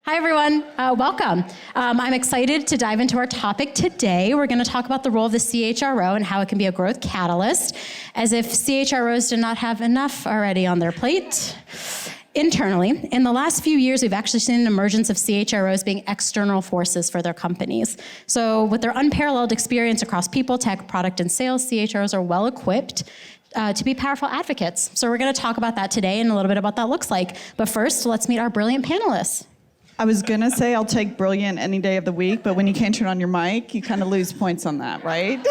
Hi, everyone. Welcome. I'm excited to dive into our topic today. We're going to talk about the role of the CHRO and how it can be a growth catalyst, as if CHROs did not have enough already on their plate. Internally, in the last few years, we've actually seen an emergence of CHROs being external forces for their companies. So with their unparalleled experience across people, tech, product, and sales, CHROs are well equipped to be powerful advocates. So we're going to talk about that today and a little bit about that looks like. But first, let's meet our brilliant panelists. I was going to say I'll take brilliant any day of the week, but when you can't turn on your mic, you kind of lose points on that, right?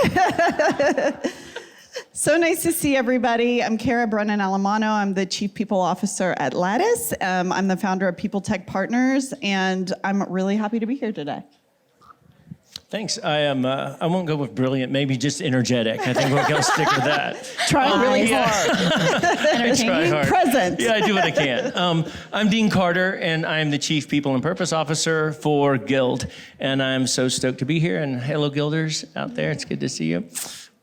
So nice to see everybody. I'm Cara, Brennan, Allamano. I'm the Chief People Officer at Lattice. I'm the founder of People Tech Partners, and I'm really happy to be here today. Thanks. I won't go with brilliant, maybe just energetic. I think we'll stick with that. Trying really hard. Entertaining, present. Yeah, I do what I can. I'm Dean Carter, and I'm the Chief People and Purpose Officer for Guild. And I'm so stoked to be here. And hello, Guilders out there. It's good to see you.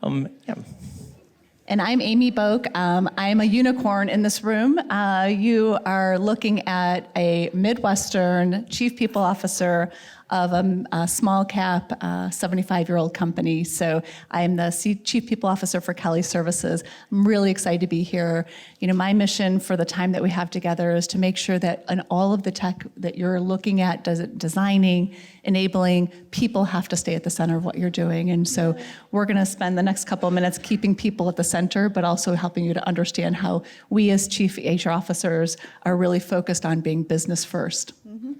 Yeah. And I'm Amy Bouque. I'm a unicorn in this room. You are looking at a Midwestern Chief People Officer of a small cap 75-year-old company. So I'm the Chief People Officer for Kelly Services. I'm really excited to be here. You know, my mission for the time that we have together is to make sure that in all of the tech that you're looking at, designing, enabling, people have to stay at the center of what you're doing. And so we're going to spend the next couple of minutes keeping people at the center, but also helping you to understand how we as Chief HR Officers are really focused on being business first. Mm-hmm.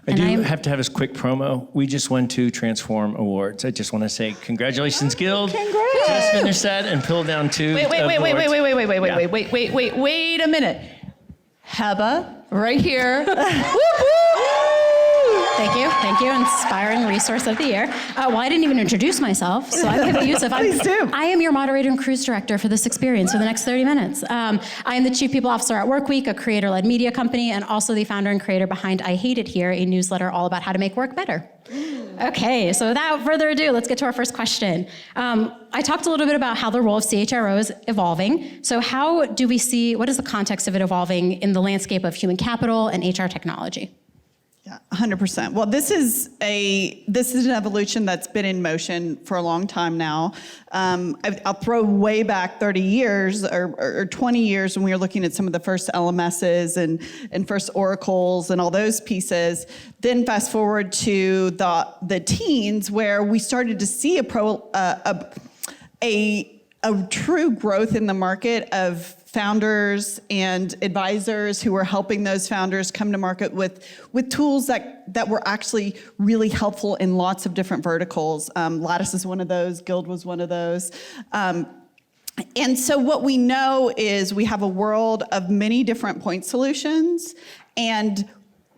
I do have to have this quick promo. We just won 2 Transform Awards. I just want to say congratulations, Guild. Congrats. Just finished that and pulled down 2 Wait a minute. Heba, right here. Thank you, Inspiring Resource of the Year. Well, I didn't even introduce myself, so I'm Heba Youssef. Please do. I am your moderator and cruise director for this experience for the next 30 minutes. I am the Chief People Officer at Workweek, a creator-led media company, and also the founder and creator behind I Hate It Here, a newsletter all about how to make work better. Okay, so without further ado, let's get to our first question. I talked a little bit about how the role of CHRO is evolving. So how do we see, what is the context of it evolving in the landscape of human capital and HR technology? Yeah, 100%. Well, this is an evolution that's been in motion for a long time now. I'll throw way back 30 years or 20 years when we were looking at some of the first LMSs and first Oracles and all those pieces. Then fast forward to the teens where we started to see a true growth in the market of founders and advisors who were helping those founders come to market with tools that were actually really helpful in lots of different verticals. Lattice is one of those, Guild was one of those. And so what we know is we have a world of many different point solutions, and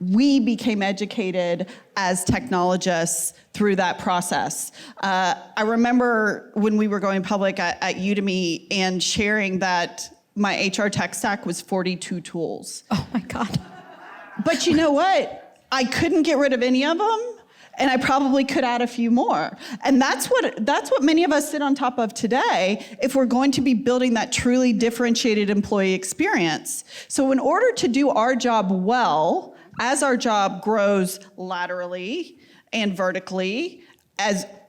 we became educated as technologists through that process. I remember when we were going public at Udemy and sharing that my HR tech stack was 42 tools. Oh my God. But you know what? I couldn't get rid of any of them, and I probably could add a few more. And that's what many of us sit on top of today if we're going to be building that truly differentiated employee experience. So in order to do our job well, as our job grows laterally and vertically,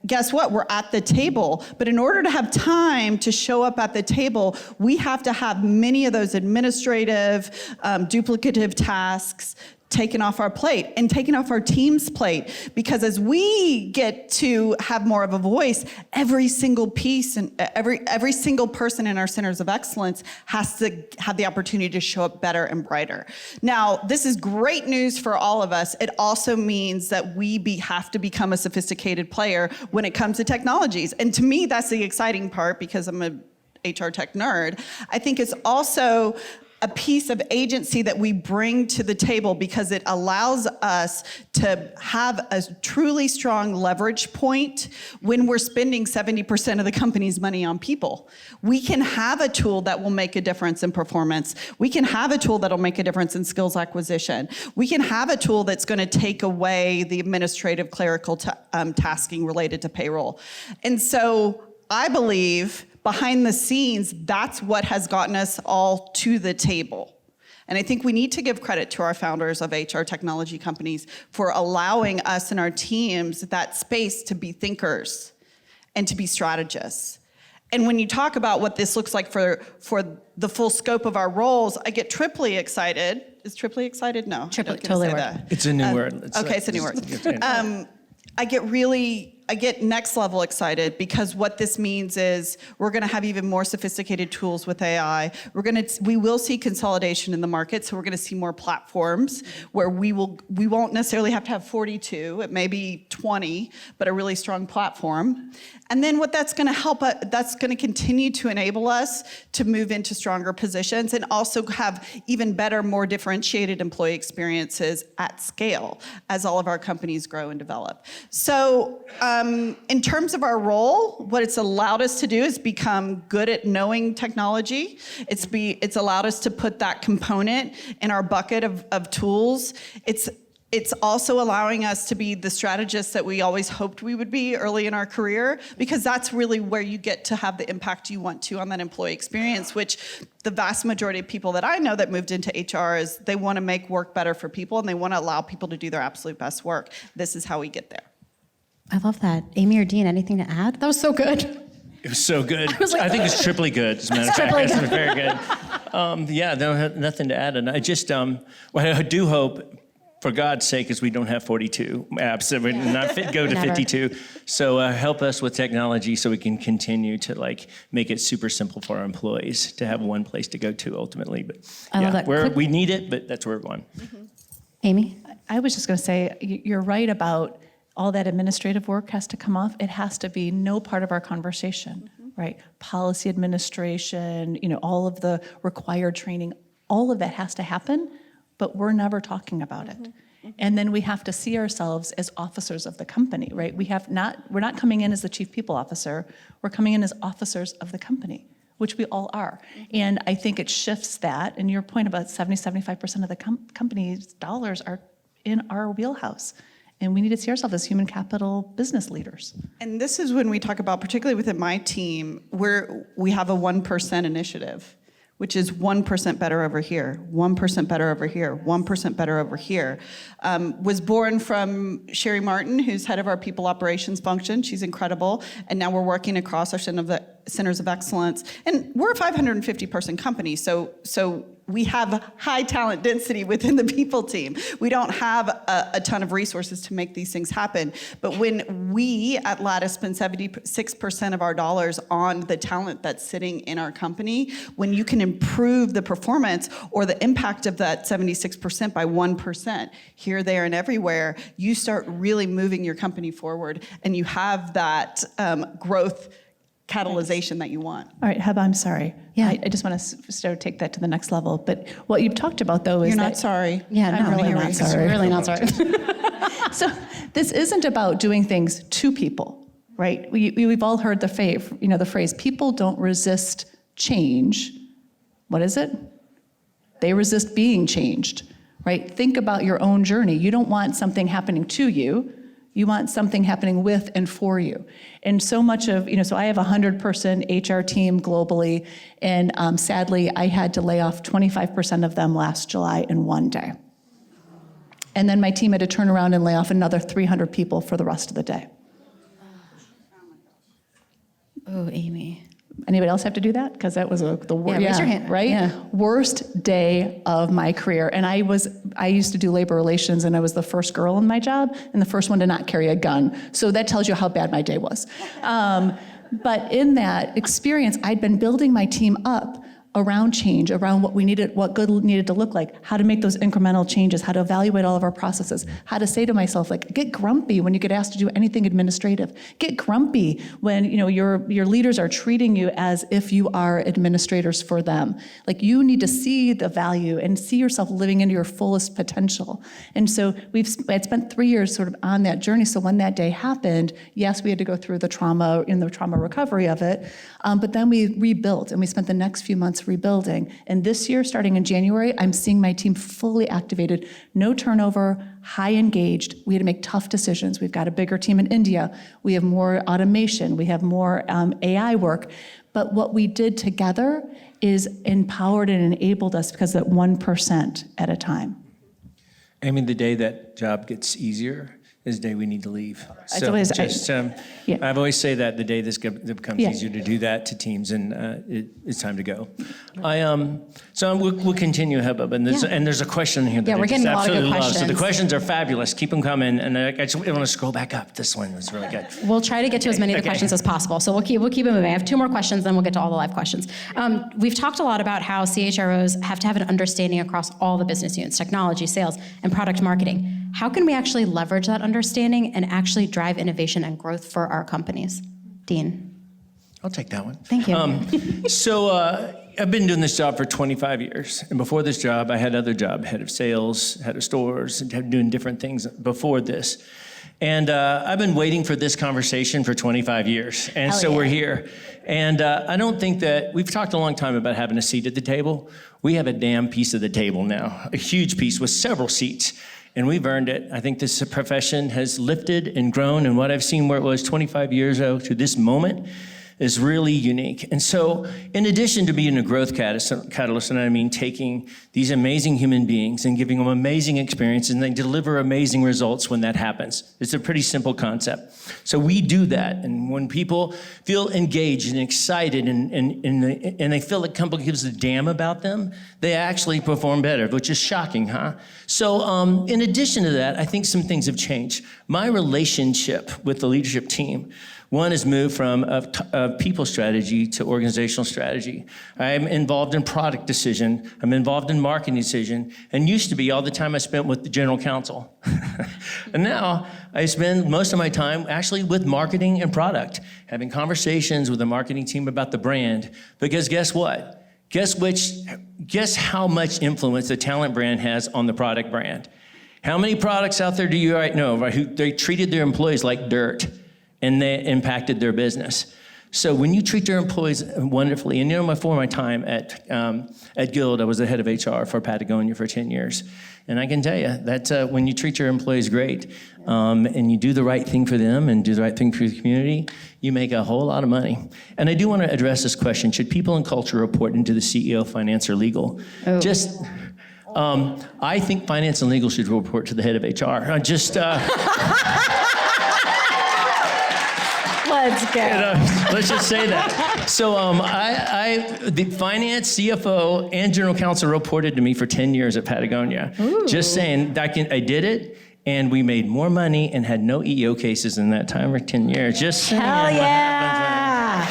guess what? We're at the table. But in order to have time to show up at the table, we have to have many of those administrative, duplicative tasks taken off our plate and taken off our team's plate. Because as we get to have more of a voice, every single piece and every single person in our centers of excellence has to have the opportunity to show up better and brighter. Now, this is great news for all of us. It also means that we have to become a sophisticated player when it comes to technologies. And to me, that's the exciting part because I'm a HR tech nerd. I think it's also a piece of agency that we bring to the table because it allows us to have a truly strong leverage point when we're spending 70% of the company's money on people. We can have a tool that will make a difference in performance. We can have a tool that'll make a difference in skills acquisition. We can have a tool that's going to take away the administrative clerical tasking related to payroll. And so I believe behind the scenes, that's what has gotten us all to the table. And I think we need to give credit to our founders of HR technology companies for allowing us and our teams that space to be thinkers and to be strategists. And when you talk about what this looks like for the full scope of our roles, I get triply excited. Is triply excited? No. Triply, I'm not gonna totally say word. that. It's a new word. It's a new word. I get next level excited because what this means is we're going to have even more sophisticated tools with AI. We will see consolidation in the market, so we're going to see more platforms where we won't necessarily have to have 42, it may be 20, but a really strong platform. And then what that's going to help, that's going to continue to enable us to move into stronger positions and also have even better, more differentiated employee experiences at scale as all of our companies grow and develop. So in terms of our role, what it's allowed us to do is become good at knowing technology. It's allowed us to put that component in our bucket of tools. It's also allowing us to be the strategists that we always hoped we would be early in our career, because that's really where you get to have the impact you want to on that employee experience, which the vast majority of people that I know that moved into HR is they want to make work better for people and they want to allow people to do their absolute best work. This is how we get there. I love that. Amy or Dean, anything to add? That was so good. It was so good. was like, I think it's triply good, as a matter of fact. triply It's good. very good. Yeah, no, nothing to add. And I just, what I do hope, for God's sake, is we don't have 42 apps, that we not go to Never. 52. So help us with technology so we can continue to make it super simple for our employees to have one place to go to ultimately. But I love that. we need it, but that's where we're going. Amy? I was just going to say, you're right about all that administrative work has to come off. It has to be no part of our conversation, right? Policy administration, all of the required training, all of that has to happen, but we're never talking about it. And then we have to see ourselves as officers of the company, right? we're not coming in as the chief people officer, we're coming in as officers of the company, which we all are. And I think it shifts that, and your point about 75% of the company's dollars are in our wheelhouse. And we need to see ourselves as human capital business leaders. And this is when we talk about, particularly within my team, where we have a 1% initiative, which is 1% better over here, 1% better over here, 1% better over here. Was born from Sherry Martin, who's head of our people operations function. She's incredible. And now we're working across our centers of excellence. And we're a 550-person company, so we have high talent density within the people team. We don't have a ton of resources to make these things happen. But when we at Lattice spend 76% of our dollars on the talent that's sitting in our company, when you can improve the performance or the impact of that 76% by 1%, here, there, and everywhere, you start really moving your company forward, and you have that growth catalyzation that you want. All right, Heba, I'm sorry. Yeah. I just want to take that to the next level. But what you've talked about, though, is You're not that sorry. Yeah, I'm no, really you're not right. sorry. Really not sorry. So this isn't about doing things to people, right? We've all heard the phrase, people don't resist change. What is it? They resist being changed, right? Think about your own journey. You don't want something happening to you. You want something happening with and for you. And so much of, so I have a 100-person HR team globally, and sadly, I had to lay off 25% of them last July in one day. And then my team had to turn around and lay off another 300 people for the rest of the day. Oh, Amy. Anybody else have to do that? Because that was the worst. Yeah, raise your hand. Right? Yeah. Worst day of my career. And I used to do labor relations, and I was the first girl in my job and the first one to not carry a gun. So that tells you how bad my day was. But in that experience, I'd been building my team up around change, around what good needed to look like, how to make those incremental changes, how to evaluate all of our processes, how to say to myself, get grumpy when you get asked to do anything administrative. Get grumpy when your leaders are treating you as if you are administrators for them. You need to see the value and see yourself living into your fullest potential. And so I'd spent 3 years sort of on that journey. So when that day happened, yes, we had to go through the trauma recovery of it, but then we rebuilt, and we spent the next few months rebuilding. And this year, starting in January, I'm seeing my team fully activated, no turnover, high engaged. We had to make tough decisions. We've got a bigger team in India. We have more automation. We have more AI work. But what we did together is empowered and enabled us because of that 1% at a time. I mean, the day that job gets easier is the day we need to leave. Yeah. I've always say that the day this becomes Yeah. easier to do that to teams, and it's time to go. We'll continue, Heba, and there's a question here that Yeah, I we're just getting a lot of good absolutely love. So the questions. questions are fabulous. Keep them coming, and I just want to scroll back up. This one was really good. We'll try to get to as many of the questions as possible. So we'll keep it moving. I have 2 more questions, then we'll get to all the live questions. We've talked a lot about how CHROs have to have an understanding across all the business units, technology, sales, and product marketing. How can we actually leverage that understanding and actually drive innovation and growth for our companies? Dean. I'll take that one. Thank you. I've been doing this job for 25 years. And before this job, I had other job, head of sales, head of stores, and doing different things before this. And I've been waiting for this conversation for 25 years. And so we're here. And I don't think that, we've talked a long time about having a seat at the table. We have a damn piece of the table now, a huge piece with several seats. And we've earned it. I think this profession has lifted and grown, and what I've seen where it was 25 years ago to this moment is really unique. And so, in addition to being a growth catalyst, and I mean taking these amazing human beings and giving them amazing experiences, and they deliver amazing results when that happens. It's a pretty simple concept. So we do that, and when people feel engaged and excited and they feel like company gives a damn about them, they actually perform better, which is shocking, huh? So in addition to that, I think some things have changed. My relationship with the leadership team, one has moved from a people strategy to organizational strategy. I'm involved in product decision. I'm involved in marketing decision. And used to be all the time I spent with the general counsel. And now I spend most of my time actually with marketing and product, having conversations with the marketing team about the brand. Because guess what? Guess how much influence the talent brand has on the product brand? How many products out there do you know who they treated their employees like dirt? And they impacted their business. So when you treat your employees wonderfully, and before my time at Guild, I was the head of HR for Patagonia for 10 years. And I can tell you that when you treat your employees great, and you do the right thing for them and do the right thing for the community, you make a whole lot of money. And I do want to address this question: should people and culture report into the CEO, finance, or legal? I think finance and legal should report to the head of HR. Let's go. Let's just say that. So the finance, CFO, and general counsel reported to me for 10 years at Patagonia. Ooh. Just saying, I did it, and we made more money and had no EEO cases in that time for 10 years. Just saying. Hell yeah.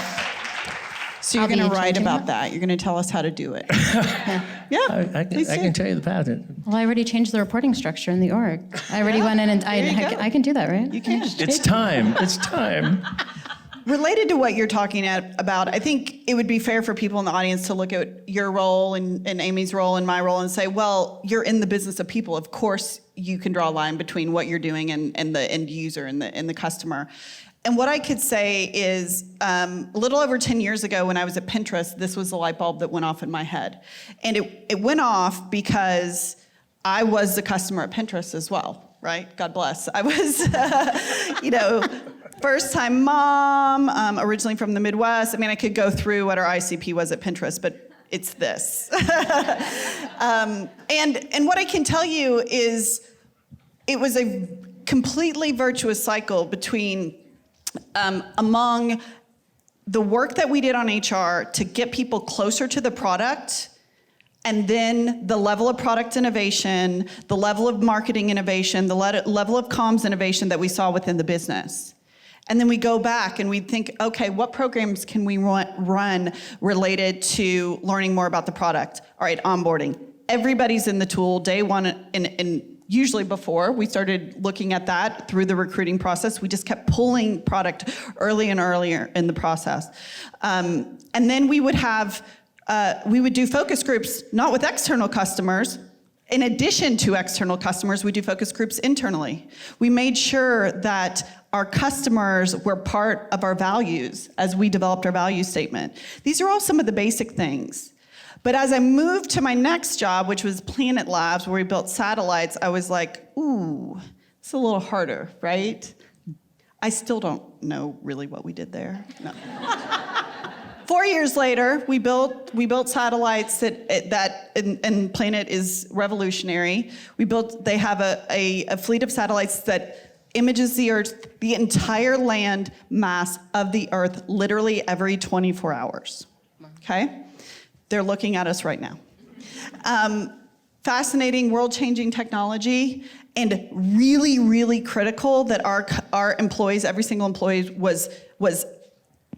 So you're I'll be going to write changing about that. You're going to tell us how to do it. Yeah. I can tell you the path. Well, I already changed the reporting structure in the org. I already went in and I can do that, right? You can. It's time. It's time. Related to what you're talking about, I think it would be fair for people in the audience to look at your role and Amy's role and my role and say, well, you're in the business of people. Of course, you can draw a line between what you're doing and the end user and the customer. And what I could say is a little over 10 years ago when I was at Pinterest, this was the light bulb that went off in my head. And it went off because I was the customer at Pinterest as well, right? God bless. I was, first-time mom, originally from the Midwest. I mean, I could go through what our ICP was at Pinterest, but it's this. And what I can tell you is it was a completely virtuous cycle between among the work that we did on HR to get people closer to the product, and then the level of product innovation, the level of marketing innovation, the level of comms innovation that we saw within the business. And then we go back and we think, okay, what programs can we run related to learning more about the product? All right, onboarding. Everybody's in the tool day one, and usually before we started looking at that through the recruiting process, we just kept pulling product early and earlier in the process. And then we would do focus groups, not with external customers. In addition to external customers, we do focus groups internally. We made sure that our customers were part of our values as we developed our value statement. These are all some of the basic things. But as I moved to my next job, which was Planet Labs, where we built satellites, I was like, ooh, it's a little harder, right? I still don't know really what we did there. No. 4 years later, we built satellites and Planet is revolutionary. They have a fleet of satellites that images the Earth, the entire land mass of the Earth, literally every 24 hours. Okay? They're looking at us right now. Fascinating, world-changing technology, and really, really critical that our employees, every single employee was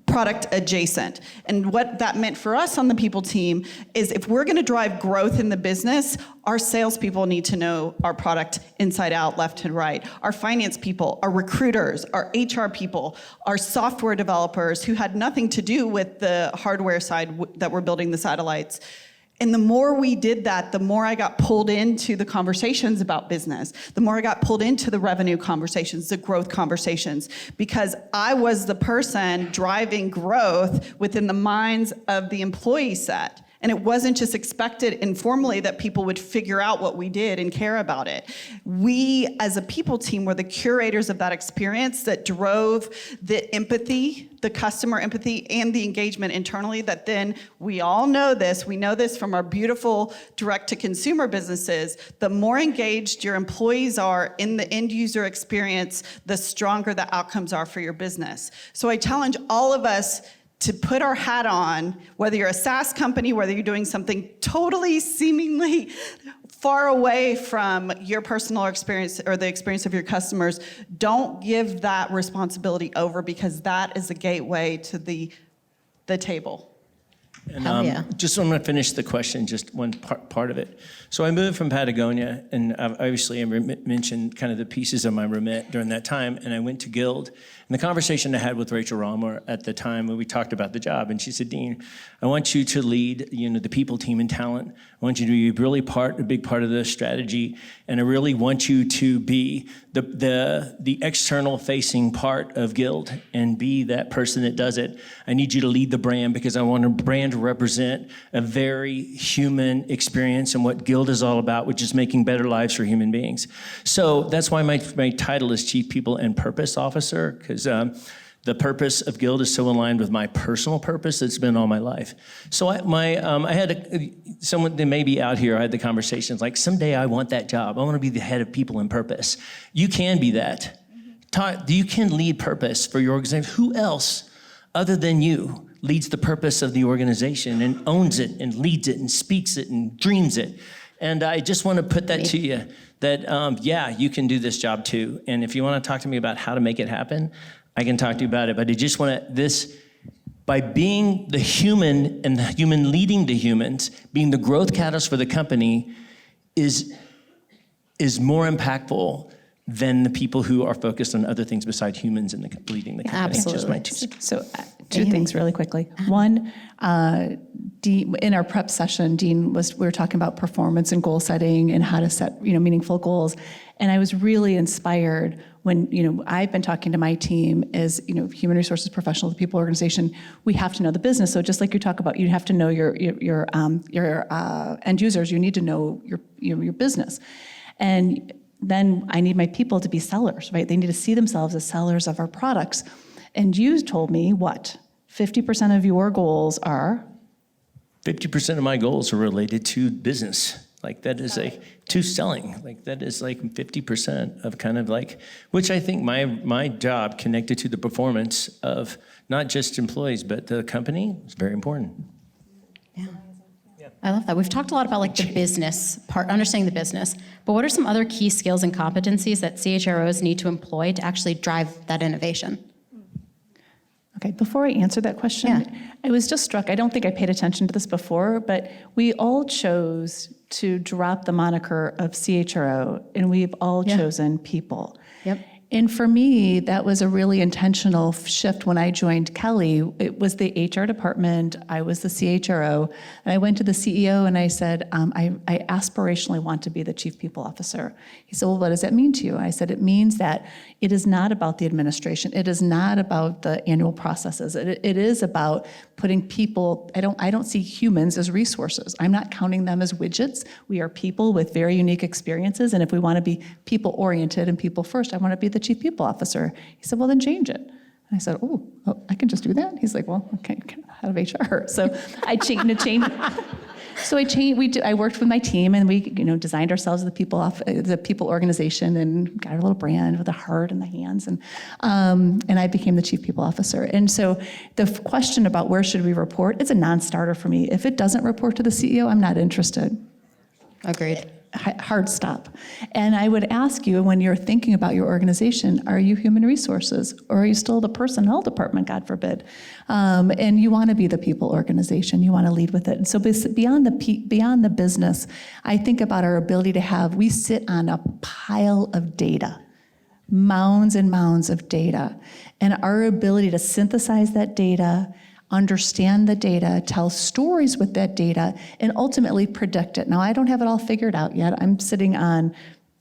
product adjacent. And what that meant for us on the people team is if we're gonna drive growth in the business, our salespeople need to know our product inside out, left and right. Our finance people, our recruiters, our HR people, our software developers who had nothing to do with the hardware side that we're building the satellites. And the more we did that, the more I got pulled into the conversations about business, the more I got pulled into the revenue conversations, the growth conversations, because I was the person driving growth within the minds of the employee set. And it wasn't just expected informally that people would figure out what we did and care about it. We, as a people team, were the curators of that experience that drove the empathy, the customer empathy, and the engagement internally that then, we all know this, we know this from our beautiful direct-to-consumer businesses, the more engaged your employees are in the end-user experience, the stronger the outcomes are for your business. So I challenge all of us to put our hat on, whether you're a SaaS company, whether you're doing something totally seemingly far away from your personal experience or the experience of your customers, don't give that responsibility over because that is a gateway to the table. And Hell yeah. just I'm going to finish the question, just one part of it. So I moved from Patagonia, and obviously I mentioned kind of the pieces of my remit during that time, and I went to Guild. And the conversation I had with Rachel Romer at the time when we talked about the job, and she said, Dean, I want you to lead the people team and talent. I want you to be really a big part of the strategy, and I really want you to be the external facing part of Guild and be that person that does it. I need you to lead the brand because I want a brand to represent a very human experience and what Guild is all about, which is making better lives for human beings. So that's why my title is Chief People and Purpose Officer, because the purpose of Guild is so aligned with my personal purpose that's been all my life. So I had someone that may be out here, I had the conversations like, someday I want that job. I want to be the head of people and purpose. You can be that. You can lead purpose for your organization. Who else other than you leads the purpose of the organization and owns it and leads it and speaks it and dreams it? And I just want to put that to you that, yeah, you can do this job too. And if you want to talk to me about how to make it happen, I can talk to you about it. But I just want to, by being the human and the human leading the humans, being the growth catalyst for the company is more impactful than the people who are focused on other things besides humans and leading the company. Absolutely. Just my So two things really quickly. One, Dean, in our prep session, we were talking about performance and goal setting and how to set meaningful goals. And I was really inspired when I've been talking to my team as human resources professional, the people organization. We have to know the business. So just like you talk about, you have to know your end users. You need to know your business, and then I need my people to be sellers, right? They need to see themselves as sellers of our products. And you told me what? 50% of your goals are? 50% of my goals are related to business. Like that is to selling. Like that is like 50% of kind of like, which I think my job connected to the performance of not just employees, but the company is very important. Yeah. I love that. We've talked a lot about like the business part, understanding the business, but what are some other key skills and competencies that CHROs need to employ to actually drive that innovation? Okay, before I answer that question, I was just struck, I don't think I paid attention to this before, but we all chose to drop the moniker of CHRO, and we've all chosen people. Yep. And for me, that was a really intentional shift when I joined Kelly. It was the HR department, I was the CHRO, and I went to the CEO and I said, I aspirationally want to be the chief people officer. He said, well, what does that mean to you? I said, it means that it is not about the administration. It is not about the annual processes. It is about putting people, I don't see humans as resources. I'm not counting them as widgets. We are people with very unique experiences, and if we want to be people-oriented and people first, I want to be the chief people officer. He said, well, then change it. And I said, oh, I can just do that? He's like, well, okay, out of HR. So I changed. So I worked with my team, and we, designed ourselves the people organization, and got our little brand with the heart and the hands, and I became the chief people officer. And so the question about where should we report, it's a non-starter for me. If it doesn't report to the CEO, I'm not interested. Agreed. Hard stop. And I would ask you, when you're thinking about your organization, are you human resources, or are you still the personnel department, God forbid? And you want to be the people organization. You want to lead with it. And so beyond the business, I think about our ability we sit on a pile of data, mounds and mounds of data, and our ability to synthesize that data, understand the data, tell stories with that data, and ultimately predict it. Now, I don't have it all figured out yet. I'm sitting on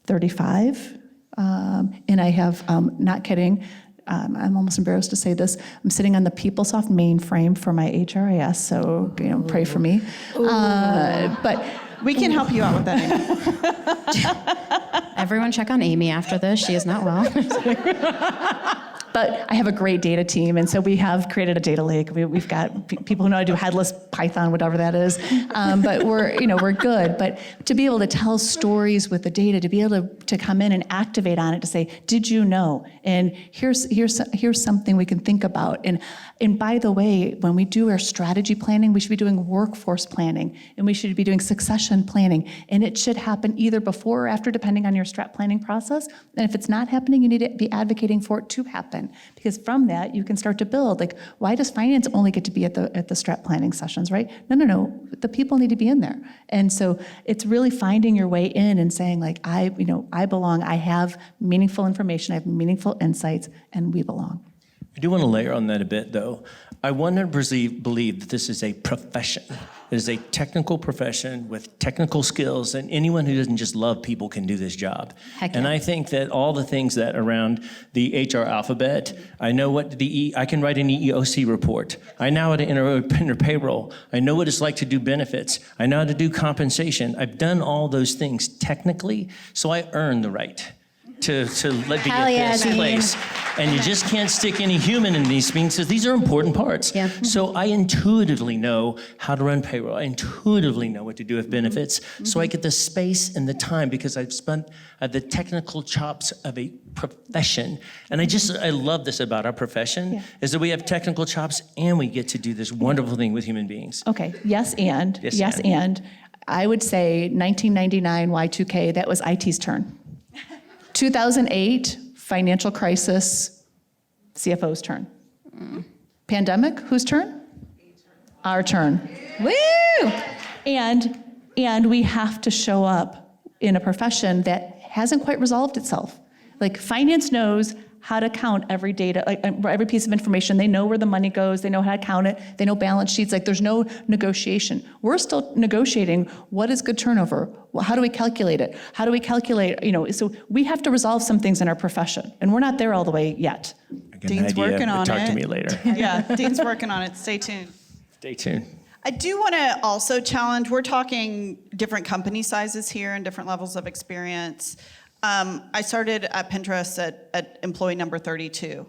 35, and I have, not kidding, I'm almost embarrassed to say this, I'm sitting on the PeopleSoft mainframe for my HRIS, so pray for me. But We can help you out with that, Amy. Everyone check on Amy after this. She is not well. But I have a great data team, and so we have created a data lake. We've got people who know how to do headless Python, whatever that is. But we're good. But to be able to tell stories with the data, to be able to come in and activate on it, to say, did you know? And here's something we can think about. And by the way, when we do our strategy planning, we should be doing workforce planning, and we should be doing succession planning. And it should happen either before or after, depending on your strat planning process. And if it's not happening, you need to be advocating for it to happen. Because from that, you can start to build. Like, why does finance only get to be at the strat planning sessions, right? No. The people need to be in there. And so it's really finding your way in and saying, like, I belong. I have meaningful information. I have meaningful insights, and we belong. I do want to layer on that a bit, though. I 100% believe that this is a profession. It is a technical profession with technical skills, and anyone who doesn't just love people can do this job. Heck yeah. And I think that all the things that around the HR alphabet, I know what I can write an EEOC report. I know how to enter payroll. I know what it's like to do benefits. I know how to do compensation. I've done all those things technically, so I earn the right to let me get this place. And you just can't stick any human in these things, because these are important parts. Yeah. So I intuitively know how to run payroll. I intuitively know what to do with benefits. So I get the space and the time, because I've spent the technical chops of a profession. And I love this about our profession, is that we have technical chops and we get to do this wonderful thing with human beings. Okay, yes, and I would say 1999 Y2K, that was IT's turn. 2008, financial crisis, CFO's turn. Pandemic, whose turn? Our turn. Woo! And we have to show up in a profession that hasn't quite resolved itself. Like, finance knows how to count every data, like every piece of information. They know where the money goes. They know how to count it. They know balance sheets. Like, there's no negotiation. We're still negotiating what is good turnover. Well, how do we calculate it? How do we calculate, so we have to resolve some things in our profession, and we're not there all the way yet. Dean's working on it. Talk to me later. Yeah, Dean's working on it. Stay tuned. Stay tuned. I do want to also challenge, we're talking different company sizes here and different levels of experience. I started at Pinterest at employee number 32.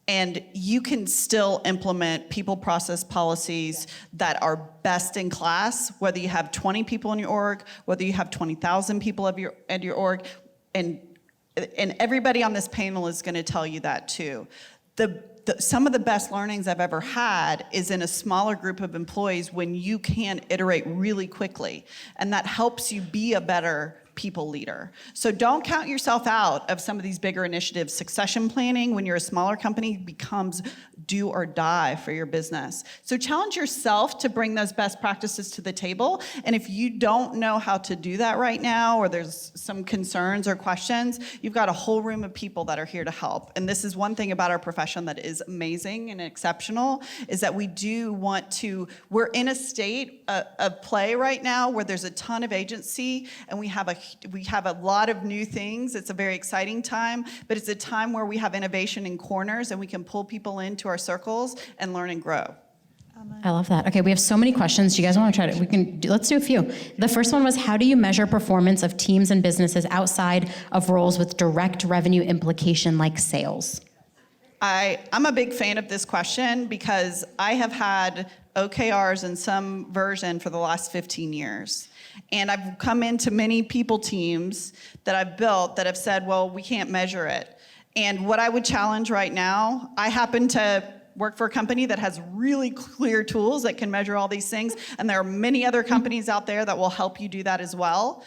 And you can still implement people process policies that are best in class, whether you have 20 people in your org, whether you have 20,000 people at your org, and everybody on this panel is going to tell you that too. Some of the best learnings I've ever had is in a smaller group of employees when you can iterate really quickly, and that helps you be a better people leader. So don't count yourself out of some of these bigger initiatives. Succession planning, when you're a smaller company, becomes do or die for your business. So challenge yourself to bring those best practices to the table. And if you don't know how to do that right now, or there's some concerns or questions, you've got a whole room of people that are here to help. And this is one thing about our profession that is amazing and exceptional, is that we do want to, we're in a state of play right now where there's a ton of agency, and we have a lot of new things. It's a very exciting time, but it's a time where we have innovation in corners, and we can pull people into our circles and learn and grow. I love that. Okay, we have so many questions. Do you guys want to try to, let's do a few. The first one was, how do you measure performance of teams and businesses outside of roles with direct revenue implication like sales? I'm a big fan of this question because I have had OKRs in some version for the last 15 years. And I've come into many people teams that I've built that have said, well, we can't measure it. And what I would challenge right now, I happen to work for a company that has really clear tools that can measure all these things. And there are many other companies out there that will help you do that as well.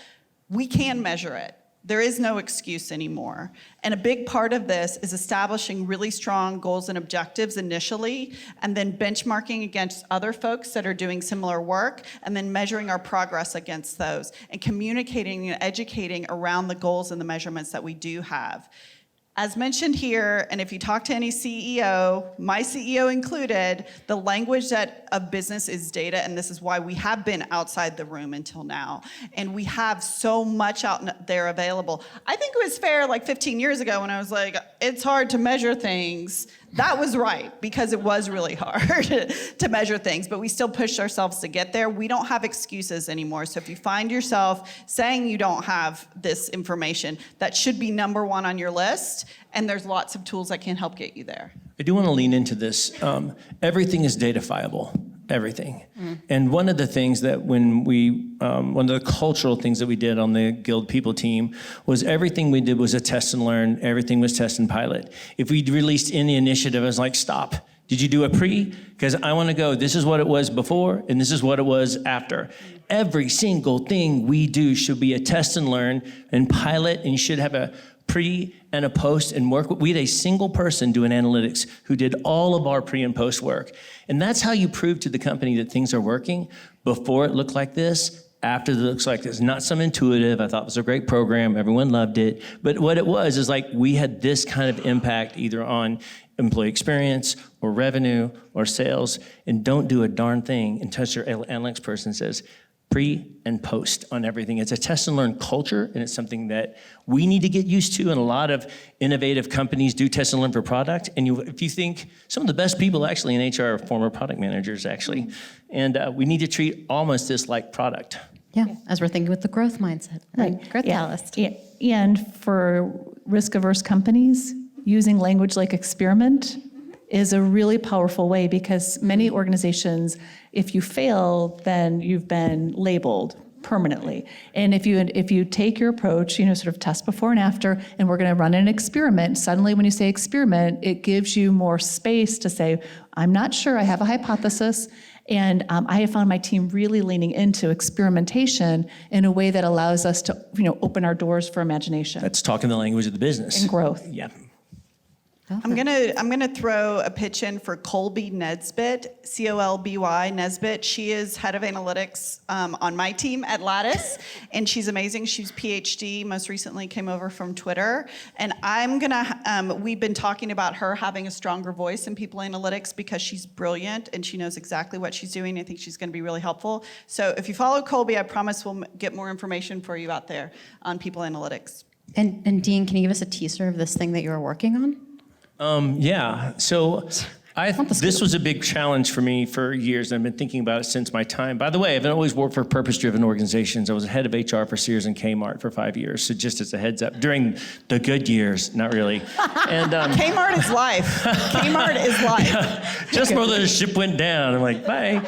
We can measure it. There is no excuse anymore. And a big part of this is establishing really strong goals and objectives initially, and then benchmarking against other folks that are doing similar work, and then measuring our progress against those, and communicating and educating around the goals and the measurements that we do have. As mentioned here, and if you talk to any CEO, my CEO included, the language of business is data, and this is why we have been outside the room until now. And we have so much out there available. I think it was fair like 15 years ago when I was like, it's hard to measure things. That was right, because it was really hard to measure things, but we still pushed ourselves to get there. We don't have excuses anymore. So if you find yourself saying you don't have this information, that should be number one on your list, and there's lots of tools that can help get you there. I do want to lean into this. Everything is datafiable, everything. And one of the things that one of the cultural things that we did on the Guild People team was everything we did was a test and learn, everything was test and pilot. If we released any initiative, I was like, stop. Did you do a pre? Because I want to go, this is what it was before, and this is what it was after. Every single thing we do should be a test and learn and pilot, and you should have a pre and a post and work. We had a single person doing analytics who did all of our pre and post work. And that's how you prove to the company that things are working. Before it looked like this, after it looks like this. Not some intuitive, I thought it was a great program, everyone loved it. But what it was is like we had this kind of impact either on employee experience or revenue or sales, and don't do a darn thing until your analytics person says, pre and post on everything. It's a test and learn culture, and it's something that we need to get used to, and a lot of innovative companies do test and learn for product. And if you think, some of the best people actually in HR are former product managers, actually. And we need to treat almost this like product. Yeah, as we're thinking with the growth mindset. Right. Growth catalyst. Yeah. And for risk-averse companies, using language like experiment is a really powerful way, because many organizations, if you fail, then you've been labeled permanently. And if you take your approach, sort of test before and after, and we're going to run an experiment, suddenly when you say experiment, it gives you more space to say, I'm not sure, I have a hypothesis, and I have found my team really leaning into experimentation in a way that allows us to, open our doors for imagination. That's talking the language of the business. And growth. Yeah. I'm gonna throw a pitch in for Colby Nesbitt, C-O-L-B-Y Nesbitt. She is head of analytics on my team at Lattice, and she's amazing. She's PhD, most recently came over from Twitter. And we've been talking about her having a stronger voice in people analytics because she's brilliant and she knows exactly what she's doing. I think she's gonna be really helpful. So if you follow Colby, I promise we'll get more information for you out there on people analytics. And Dean, can you give us a teaser of this thing that you're working on? Yeah, so this was a big challenge for me for years. I've been thinking about it since my time. By the way, I've always worked for purpose-driven organizations. I was head of HR for Sears and Kmart for 5 years, so just as a heads up, during the good years, not really. And Kmart is life. Kmart is life. Yeah, just before the ship went down, I'm like, bye.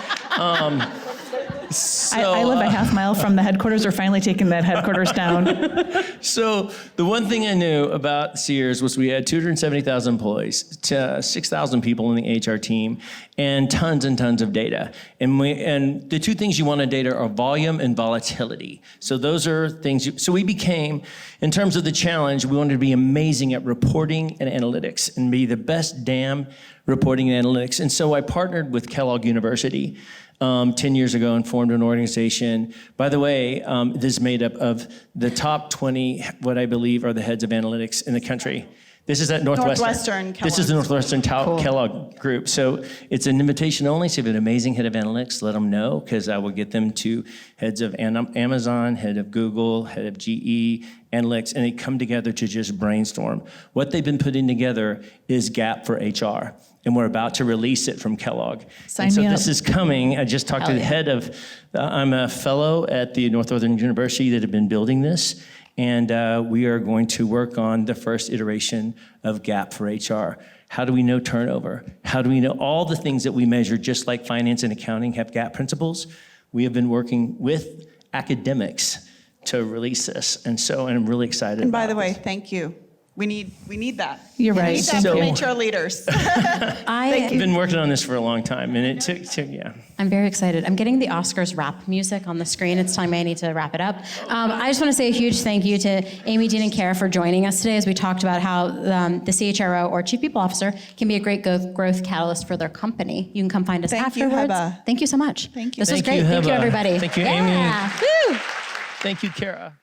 I live a half mile from the headquarters. We're finally taking that headquarters down. So the one thing I knew about Sears was we had 270,000 employees, 6,000 people in the HR team, and tons of data. And the two things you want in data are volume and volatility. So those are things. So we became, in terms of the challenge, we wanted to be amazing at reporting and analytics and be the best damn reporting and analytics. And so I partnered with Kellogg University 10 years ago and formed an organization. By the way, this is made up of the top 20, what I believe are the heads of analytics in the country. This is at Northwestern. This is the Northwestern Kellogg group. So it's an invitation only. So if you have an amazing head of analytics, let them know, because I will get them to heads of Amazon, head of Google, head of GE, analytics, and they come together to just brainstorm. What they've been putting together is Gap for HR, and we're about to release it from Kellogg. Sign me up. This is coming. I just talked to the head of, I'm a fellow at the Northwestern University that have been building this. And we are going to work on the first iteration of GAP for HR. How do we know turnover? How do we know all the things that we measure, just like finance and accounting have GAP principles? We have been working with academics to release this. And I'm really excited And by about the way, this. thank you. We need that. You're We right. need that So- from HR leaders. I've been working on this for a long time, and it took yeah. I'm very excited. I'm getting the Oscars rap music on the screen. It's telling me I need to wrap it up. I just want to say a huge thank you to Amy, Dean, and Cara for joining us today as we talked about how the CHRO or Chief People Officer can be a great growth catalyst for their company. You can come find us Thank you, afterwards. Heba. Thank you so much. Thank you. This was Thank you, great. Thank you, Heba. everybody. Thank you, yeah. Amy. Woo! Thank you, Cara.